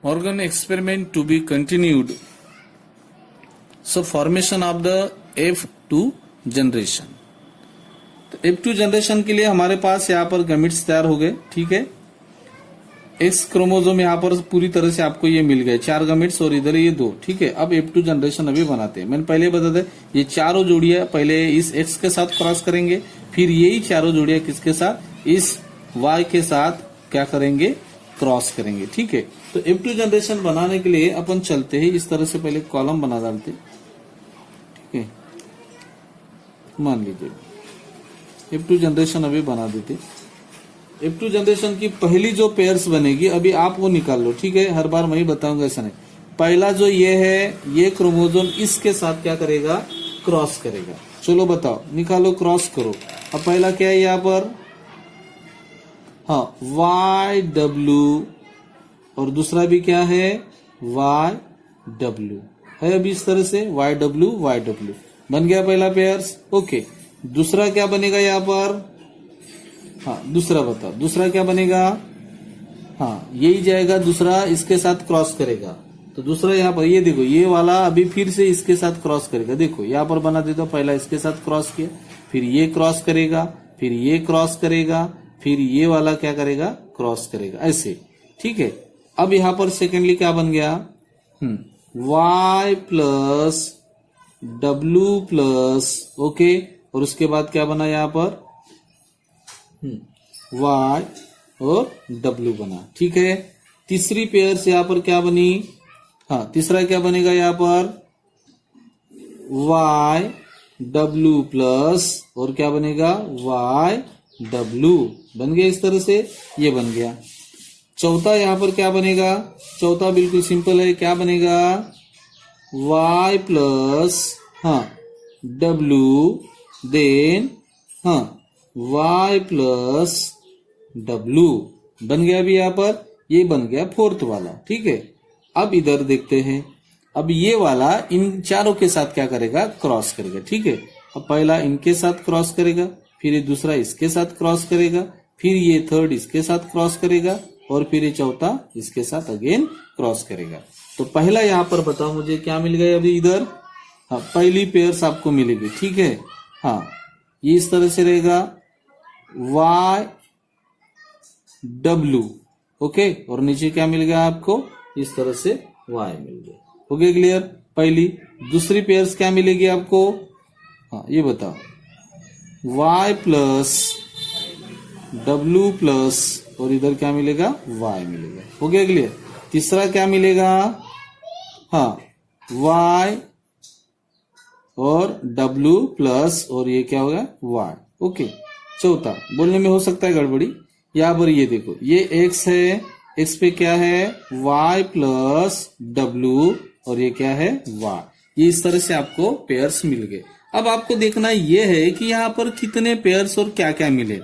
Morgan experiment to be continued. So formation of the F2 generation. तो F2 generation के लिए हमारे पास यहाँ पर गैमेट्स तैयार हो गए, ठीक है। एक्स क्रोमोसोम यहाँ पर पूरी तरह से आपको ये मिल गए, 4 गैमेट्स और इधर ये 2, ठीक है। अब F2 जनरेशन अभी बनाते हैं। मैंने पहले बता दिया, ये चारों जोड़ियां पहले इस एक्स के साथ क्रॉस करेंगे, फिर यही चारों जोड़ियां किसके साथ, इस वाई के साथ क्या करेंगे, क्रॉस करेंगे, ठीक है। तो F2 जनरेशन बनाने के लिए अपन चलते हैं इस तरह से, पहले कॉलम बना डालते, ठीक है। मान लीजिए F2 जनरेशन अभी बना देते। F2 जनरेशन की पहली जो पेयर्स बनेगी अभी आप वो निकाल लो, ठीक है। हर बार मैं ही बताऊंगा, ऐसा नहीं। पहला जो ये है, ये क्रोमोसोम इसके साथ क्या करेगा, क्रॉस करेगा। चलो बताओ, निकालो, क्रॉस करो। अब पहला क्या है यहाँ पर, हाँ, YW, और दूसरा भी क्या है, YW है। अभी इस तरह से YW बन गया पहला पेयर्स, ओके। दूसरा क्या बनेगा यहाँ पर, हाँ, दूसरा बताओ, दूसरा क्या बनेगा, हाँ, यही जाएगा दूसरा, इसके साथ क्रॉस करेगा। तो दूसरा यहाँ पर ये देखो, ये वाला अभी फिर से इसके साथ क्रॉस करेगा। देखो यहाँ पर बना देता हूं, पहला इसके साथ क्रॉस किया, फिर ये क्रॉस करेगा, फिर ये क्रॉस करेगा, फिर ये वाला क्या करेगा, क्रॉस करेगा, ऐसे, ठीक है। अब यहाँ पर सेकेंडली क्या बन गया, Y plus W plus, okay. और उसके बाद क्या बना यहाँ पर, Y और W बना, ठीक है। तीसरी पेयर से यहाँ पर क्या बनी, हाँ, तीसरा क्या बनेगा यहाँ पर, YW प्लस, और क्या बनेगा, YW बन गया। इस तरह से ये बन गया। चौथा यहाँ पर क्या बनेगा, चौथा बिल्कुल सिंपल है, क्या बनेगा, Y प्लस, हाँ, W, देन, हाँ, Y प्लस W बन गया। अभी यहाँ पर ये बन गया फोर्थ वाला, ठीक है। अब इधर देखते हैं, अब ये वाला इन चारों के साथ क्या करेगा, क्रॉस करेगा, ठीक है। अब पहला इनके साथ क्रॉस करेगा, फिर ये दूसरा इसके साथ क्रॉस करेगा, फिर ये थर्ड इसके साथ क्रॉस करेगा, और फिर ये चौथा इसके साथ अगेन क्रॉस करेगा। तो पहला यहाँ पर बताओ मुझे क्या मिल गया अभी इधर, हाँ, पहली पेयर्स आपको मिलेगी, ठीक है। हाँ, ये इस तरह से रहेगा, YW, ओके। और नीचे क्या मिल गया आपको, इस तरह से Y मिल गया, हो गया क्लियर। पहली, दूसरी पेयर्स क्या मिलेगी आपको, हाँ, ये बताओ, Y प्लस W प्लस, और इधर क्या मिलेगा, Y मिलेगा, हो गया क्लियर। तीसरा क्या मिलेगा, हाँ, Y और W प्लस, और ये क्या होगा, Y, ओके। चौथा, बोलने में हो सकता है गड़बड़ी, यहाँ पर ये देखो, ये X है, X पे क्या है, Y प्लस W, और ये क्या है, Y। ये इस तरह से आपको पेयर्स मिल गए। अब आपको देखना ये है कि यहाँ पर कितने पेयर्स और क्या क्या मिले,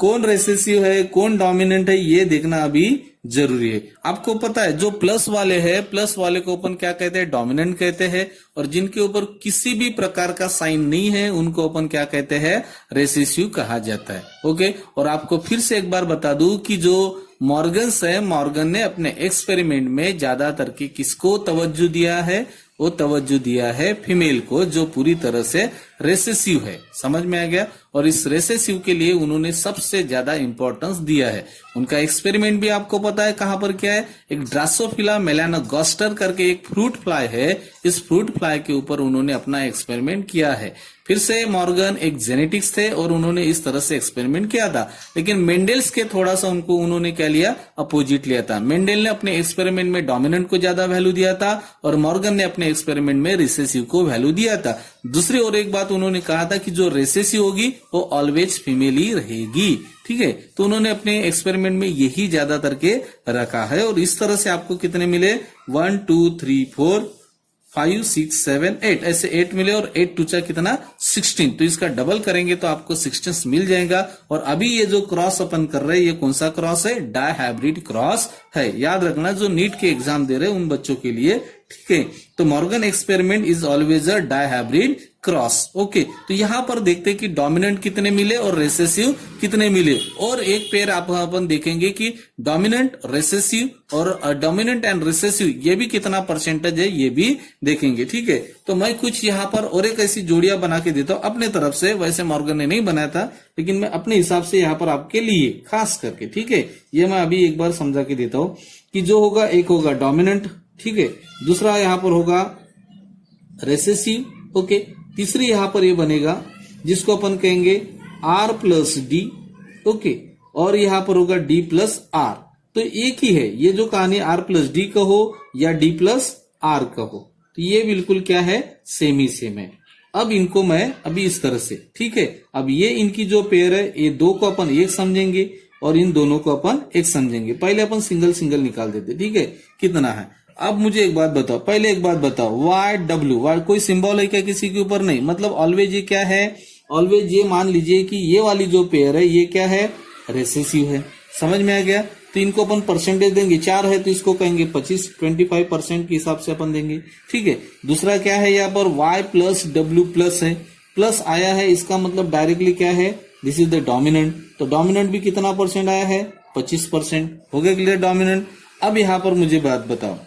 कौन रेसेसिव है, कौन डोमिनेंट है, ये देखना अभी जरूरी है। आपको पता है जो प्लस वाले हैं, प्लस वाले को अपन क्या कहते हैं, डोमिनेंट कहते हैं, और जिनके ऊपर किसी भी प्रकार का साइन नहीं है उनको अपन क्या कहते हैं, रेसेसिव कहा जाता है, ओके। और आपको फिर से एक बार बता दूं कि जो मॉर्गन्स है, मॉर्गन ने अपने एक्सपेरिमेंट में ज्यादातर की किसको तवज्जो दिया है, वो तवज्जो दिया है फीमेल को, जो पूरी तरह से रेसेसिव है, समझ में आ गया। और इस रेसेसिव के लिए उन्होंने सबसे ज्यादा इंपॉर्टेंस दिया है। उनका एक्सपेरिमेंट भी आपको पता है कहां पर क्या है, एक ड्रासोफिला मेलानोगास्टर करके एक फ्रूट फ्लाई है, इस फ्रूट फ्लाई के ऊपर उन्होंने अपना एक्सपेरिमेंट किया है। फिर से मॉर्गन एक जेनेटिक्स थे और उन्होंने इस तरह से एक्सपेरिमेंट किया था, लेकिन मेंडल्स के थोड़ा सा उन्होंने क्या लिया, अपोजिट लिया था। मेंडल ने अपने एक्सपेरिमेंट में डोमिनेंट को ज्यादा वैल्यू दिया था, और मॉर्गन ने अपने एक्सपेरिमेंट में रिसेसिव को वैल्यू दिया था। दूसरी और एक बात उन्होंने कहा था कि जो रेसेसिव होगी वो ऑलवेज फीमेल ही रहेगी, ठीक है। तो उन्होंने अपने एक्सपेरिमेंट में यही ज्यादातर के रखा है। और इस तरह से आपको कितने मिले, 1 2 3 4 5 6 7 8, ऐसे 8 मिले, और 8 टूचा कितना, 16। तो इसका डबल करेंगे तो आपको 16 मिल जाएगा। और अभी ये जो क्रॉस अपन कर रहे हैं, ये कौन सा क्रॉस है, डायहाइब्रिड क्रॉस है। याद रखना, जो नीट के एग्जाम दे रहे हैं उन बच्चों के लिए, ठीक है। तो Morgan experiment is always a dihybrid cross. Okay, तो यहां पर देखते हैं कि डोमिनेंट कितने मिले और रेसेसिव कितने मिले। और एक पेयर अपन देखेंगे कि डोमिनेंट, रेसेसिव और डोमिनेंट एंड रेसेसिव ये भी कितना परसेंटेज है ये भी देखेंगे। ठीक है, तो मैं कुछ यहां पर और एक ऐसी जोड़ियां बना के देता हूं अपने तरफ से। वैसे मॉर्गन ने नहीं बनाया था, लेकिन मैं अपने हिसाब से यहां पर आपके लिए खास करके, ठीक है, ये मैं अभी एक बार समझा के देता हूं कि जो होगा, एक होगा डोमिनेंट, ठीक है, दूसरा यहां पर होगा रेसेसिव। ओके, तीसरी यहां पर ये बनेगा जिसको अपन कहेंगे R प्लस डी। ओके, और यहां पर होगा D प्लस R। तो एक ही है ये जो कहानी, R प्लस डी कहो या D प्लस R कहो, तो ये बिल्कुल क्या है, सेम ही सेम है। अब इनको मैं अभी इस तरह से, ठीक है, अब ये इनकी जो पेयर है, ये दो को अपन एक समझेंगे और इन दोनों को अपन एक समझेंगे। पहले अपन सिंगल सिंगल निकाल देते, ठीक है, कितना है। अब मुझे एक बात बताओ, पहले एक बात बताओ, वाई डब्ल्यू, वाई कोई सिंबल है क्या किसी के ऊपर? नहीं, मतलब ऑलवेज ये क्या है, ऑलवेज ये मान लीजिए कि ये वाली जो पेयर है ये क्या है, रेसेसिव है। समझ में आ गया? तो इनको अपन परसेंटेज देंगे, 4 है तो इसको कहेंगे 25% के हिसाब से अपन देंगे। ठीक है, दूसरा क्या है, यहाँ पर y प्लस डब्ल्यू प्लस है, प्लस आया है, इसका मतलब डायरेक्टली क्या है, दिस इज द डोमिनेंट। तो डोमिनेंट भी कितना परसेंट आया है, 25%। हो गया क्लियर डोमिनेंट। अब यहां पर मुझे बात बताओ,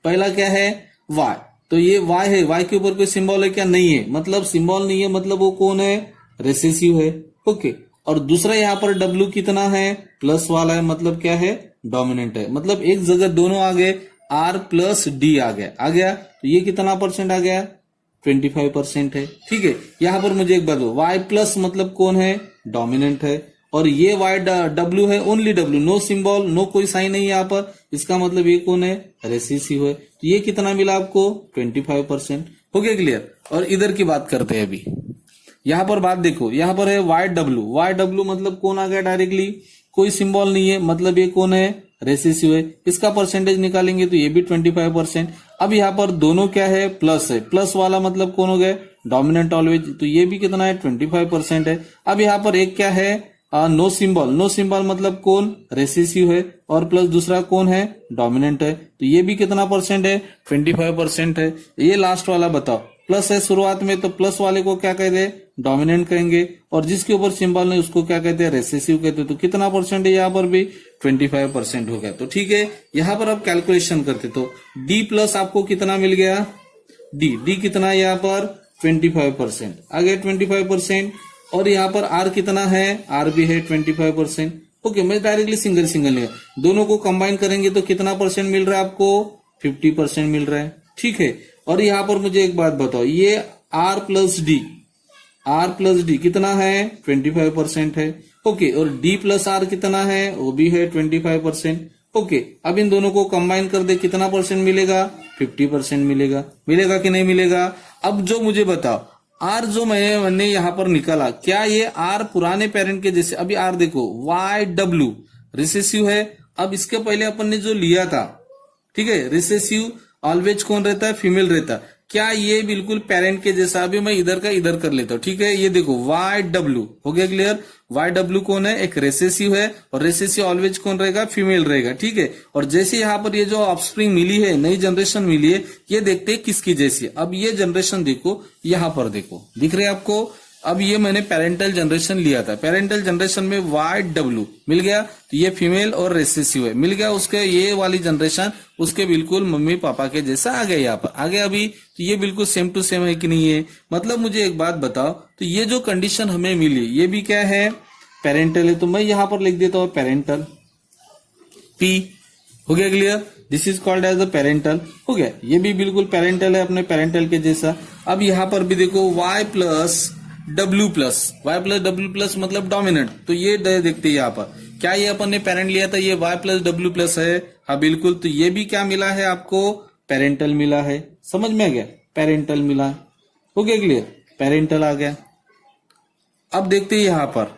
पहला क्या है, y, तो ये y है, y के ऊपर कोई सिंबल है क्या? नहीं है, मतलब सिंबल नहीं है, मतलब वो कौन है, रेसेसिव है। ओके, और दूसरा यहाँ पर W कितना है, प्लस वाला है, मतलब क्या है, डोमिनेंट है। मतलब एक जगह दोनों आ गए, R प्लस डी आ गया, तो ये कितना परसेंट आ गया, 25% है। ठीक है, यहां पर मुझे एक बात हो, Y प्लस मतलब कौन है, डोमिनेंट है, और ये Y W है, only W, no symbol, no कोई साइन नहीं यहाँ पर, इसका मतलब ये कौन है, रेसेसिव है। तो ये कितना मिला आपको, 25%। हो गया क्लियर। और इधर की बात करते हैं अभी, यहां पर बात देखो, यहां पर है वाई डब्ल्यू मतलब कौन आ गया, डायरेक्टली कोई सिंबल नहीं है, मतलब ये कौन है, रेसेसिव है। इसका परसेंटेज निकालेंगे तो ये भी 25%। अब यहाँ पर दोनों क्या है, प्लस है, प्लस वाला मतलब कौन हो गया, डोमिनेंट ऑलवेज, तो ये भी कितना है, 25% है। अब यहाँ पर एक क्या है, नो सिंबल मतलब कौन, रेसेसिव है, और प्लस दूसरा कौन है, डोमिनेंट है, तो ये भी कितना परसेंट है, 25% है। ये लास्ट वाला बताओ, प्लस है शुरुआत में, तो प्लस वाले को क्या कहते हैं, डोमिनेंट कहेंगे, और जिसके ऊपर सिंबल नहीं उसको क्या कहते हैं, रेसेसिव कहते हैं। तो कितना परसेंट है यहाँ पर भी, 25% हो गया। तो ठीक है, यहाँ पर आप कैलकुलेशन करते तो D प्लस आपको कितना मिल गया, डी कितना है यहाँ पर, 25% आ गया, 25%। और यहाँ पर R कितना है, R भी है 25%। ओके, मैं डायरेक्टली सिंगल लिया, दोनों को कंबाइन करेंगे तो कितना परसेंट मिल रहा है आपको, 50% मिल रहा है। ठीक है, और यहाँ पर मुझे एक बात बताओ, ये R प्लस डी कितना है, 25% है। ओके, और D प्लस R कितना है, वो भी है 25%। ओके, अब इन दोनों को कंबाइन कर दे, कितना परसेंट मिलेगा, 50% मिलेगा कि नहीं मिलेगा? अब जो मुझे बताओ, R जो मैंने यहाँ पर निकाला, क्या ये R पुराने पेरेंट के जैसे, अभी R देखो, YW रिसेसिव है। अब इसके पहले अपन ने जो लिया था, ठीक है, रिसेसिव ऑलवेज कौन रहता है, फीमेल रहता है। क्या ये बिल्कुल पेरेंट के जैसा? अभी मैं इधर का इधर कर लेता हूँ, ठीक है, ये देखो YW, हो गया क्लियर। YW कौन है, एक रेसेसिव है, और रेसेसिव ऑलवेज कौन रहेगा, फीमेल रहेगा। ठीक है, और जैसे यहाँ पर ये जो ऑफस्प्रिंग मिली है, नई जनरेशन मिली है, ये देखते हैं किसकी जैसी। अब ये जनरेशन देखो, यहाँ पर देखो, दिख रहे आपको। अब ये मैंने पेरेंटल जनरेशन लिया था, पेरेंटल जनरेशन में YW मिल गया, तो ये फीमेल और रेसेसिव है, मिल गया। उसके ये वाली जनरेशन उसके बिल्कुल मम्मी पापा के जैसा आ गया, यहाँ पर आ गया अभी, तो ये बिल्कुल सेम टू सेम है कि नहीं है? मतलब मुझे एक बात बताओ, तो ये जो कंडीशन हमें मिली, ये भी क्या है, पेरेंटल है। तो मैं यहाँ पर लिख देता हूँ पेरेंटल P। हो गया clear, this is called as the parental. हो गया, ये भी बिल्कुल पेरेंटल है, अपने पेरेंटल के जैसा। अब यहाँ पर भी देखो, Y प्लस डब्ल्यू प्लस मतलब डोमिनेंट, तो ये देखते हैं यहाँ पर, क्या ये अपन ने पेरेंट लिया था, ये Y प्लस डब्ल्यू प्लस है, हाँ बिल्कुल। तो ये भी क्या मिला है आपको, पेरेंटल मिला है। समझ में आ गया, पेरेंटल मिला। हो गया क्लियर, पेरेंटल आ गया। अब देखते हैं यहाँ पर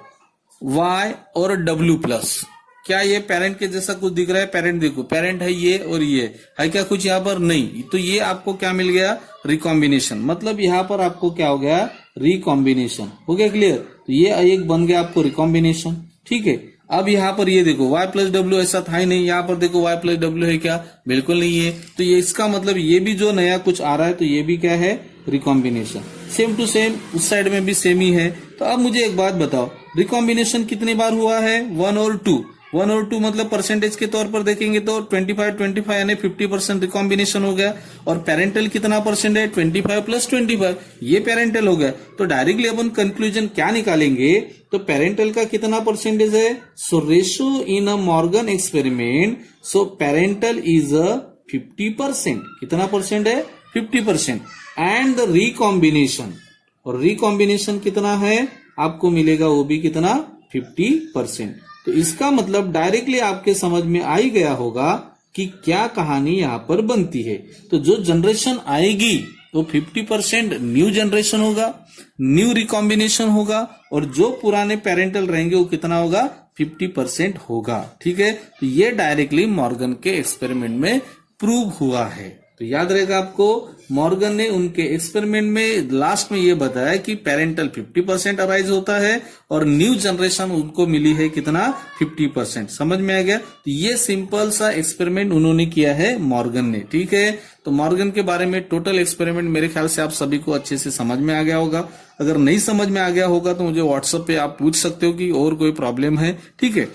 Y और W प्लस, क्या ये पेरेंट के जैसा कुछ दिख रहा है? पेरेंट देखो, पेरेंट है ये और ये है, क्या कुछ यहाँ पर? नहीं। तो ये आपको क्या मिल गया, रिकॉम्बिनेशन। मतलब यहाँ पर आपको क्या हो गया, रिकॉम्बिनेशन। हो गया क्लियर, तो ये एक बन गया आपको रिकॉम्बिनेशन। ठीक है, अब यहाँ पर ये देखो, Y प्लस डब्ल्यू ऐसा था ही नहीं, यहाँ पर देखो Y प्लस डब्ल्यू है क्या, बिल्कुल नहीं है। तो ये इसका मतलब ये भी जो नया कुछ आ रहा है, तो ये भी क्या है, रिकॉम्बिनेशन। सेम टू सेम उस साइड में भी सेम ही है। तो अब मुझे एक बात बताओ, रिकॉम्बिनेशन कितनी बार हुआ है? 1 और 2। 1 और 2 मतलब परसेंटेज के तौर पर देखेंगे तो 25 यानी 50% रिकॉम्बिनेशन हो गया। और पेरेंटल कितना परसेंट है? 25 प्लस 25, ये पेरेंटल हो गया। तो डायरेक्टली अपन कंक्लूजन क्या निकालेंगे? तो पेरेंटल का कितना परसेंटेज है? So ratio in a Morgan experiment, so parental is 50%। कितना परसेंट है? 50%। एंड द रिकॉम्बिनेशन, और रिकॉम्बिनेशन कितना है? आपको मिलेगा वो भी कितना? 50%। तो इसका मतलब डायरेक्टली आपके समझ में आ ही गया होगा कि क्या कहानी यहां पर बनती है। तो जो जनरेशन आएगी तो 50% न्यू जनरेशन होगा, न्यू रिकॉम्बिनेशन होगा, और जो पुराने पेरेंटल रहेंगे वो कितना होगा? 50% होगा। ठीक है, तो ये डायरेक्टली मॉर्गन के एक्सपेरिमेंट में प्रूव हुआ है। तो याद रहेगा आपको, मॉर्गन ने उनके एक्सपेरिमेंट में लास्ट में ये बताया कि पेरेंटल 50% अराइज होता है और न्यू जनरेशन उनको मिली है कितना? 50%। समझ में आ गया? तो ये सिंपल सा एक्सपेरिमेंट उन्होंने किया है मॉर्गन ने। ठीक है, तो मॉर्गन के बारे में टोटल एक्सपेरिमेंट मेरे ख्याल से आप सभी को अच्छे से समझ में आ गया होगा। अगर नहीं समझ में आ गया होगा तो मुझे व्हाट्सएप पे आप पूछ सकते हो कि और कोई प्रॉब्लम है। ठीक है,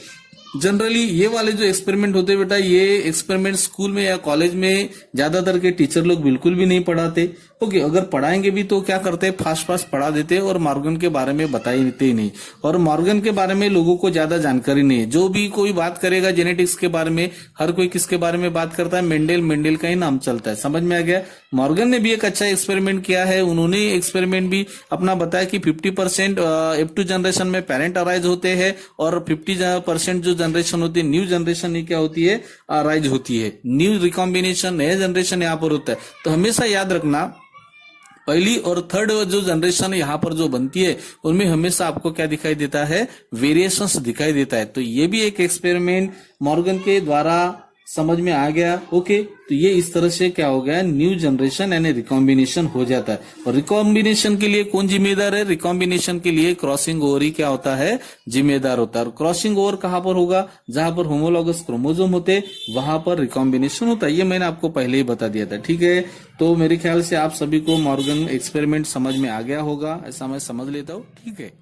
जनरली ये वाले जो एक्सपेरिमेंट होते हैं बेटा, ये एक्सपेरिमेंट स्कूल में या कॉलेज में ज्यादातर के टीचर लोग बिल्कुल भी नहीं पढ़ाते। ओके, अगर पढ़ाएंगे भी तो क्या करते हैं? फास्ट फास्ट पढ़ा देते हैं और मॉर्गन के बारे में बताते ही नहीं। और मॉर्गन के बारे में लोगों को ज्यादा जानकारी नहीं है। जो भी कोई बात करेगा जेनेटिक्स के बारे में, हर कोई किसके बारे में बात करता है? मेंडल का ही नाम चलता है। समझ में आ गया? मॉर्गन ने भी एक अच्छा एक्सपेरिमेंट किया है। उन्होंने एक्सपेरिमेंट भी अपना बताया कि 50% F2 जनरेशन में पेरेंट अराइज होते हैं और 50% जो जनरेशन होती है, न्यू जनरेशन ही क्या होती है? अराइज होती है। न्यू रिकॉम्बिनेशन, नया जनरेशन यहाँ पर होता है। तो हमेशा याद रखना, पहली और थर्ड जो जनरेशन यहाँ पर जो बनती है उनमें हमेशा आपको क्या दिखाई देता है? वेरिएशंस दिखाई देता है। तो ये भी एक एक्सपेरिमेंट मॉर्गन के द्वारा समझ में आ गया। ओके, तो ये इस तरह से क्या हो गया? न्यू जनरेशन यानी रिकॉम्बिनेशन हो जाता है। और रिकॉम्बिनेशन के लिए कौन जिम्मेदार है? रिकॉम्बिनेशन के लिए क्रॉसिंग ओवर ही क्या होता है? जिम्मेदार होता है। और क्रॉसिंग ओवर कहां पर होगा? जहां पर होमोलॉगस क्रोमोसोम होते वहां पर रिकॉम्बिनेशन होता है। ये मैंने आपको पहले ही बता दिया था। ठीक है, तो मेरे ख्याल से आप सभी को मॉर्गन एक्सपेरिमेंट समझ में आ गया होगा, ऐसा मैं समझ लेता हूँ। ठीक है।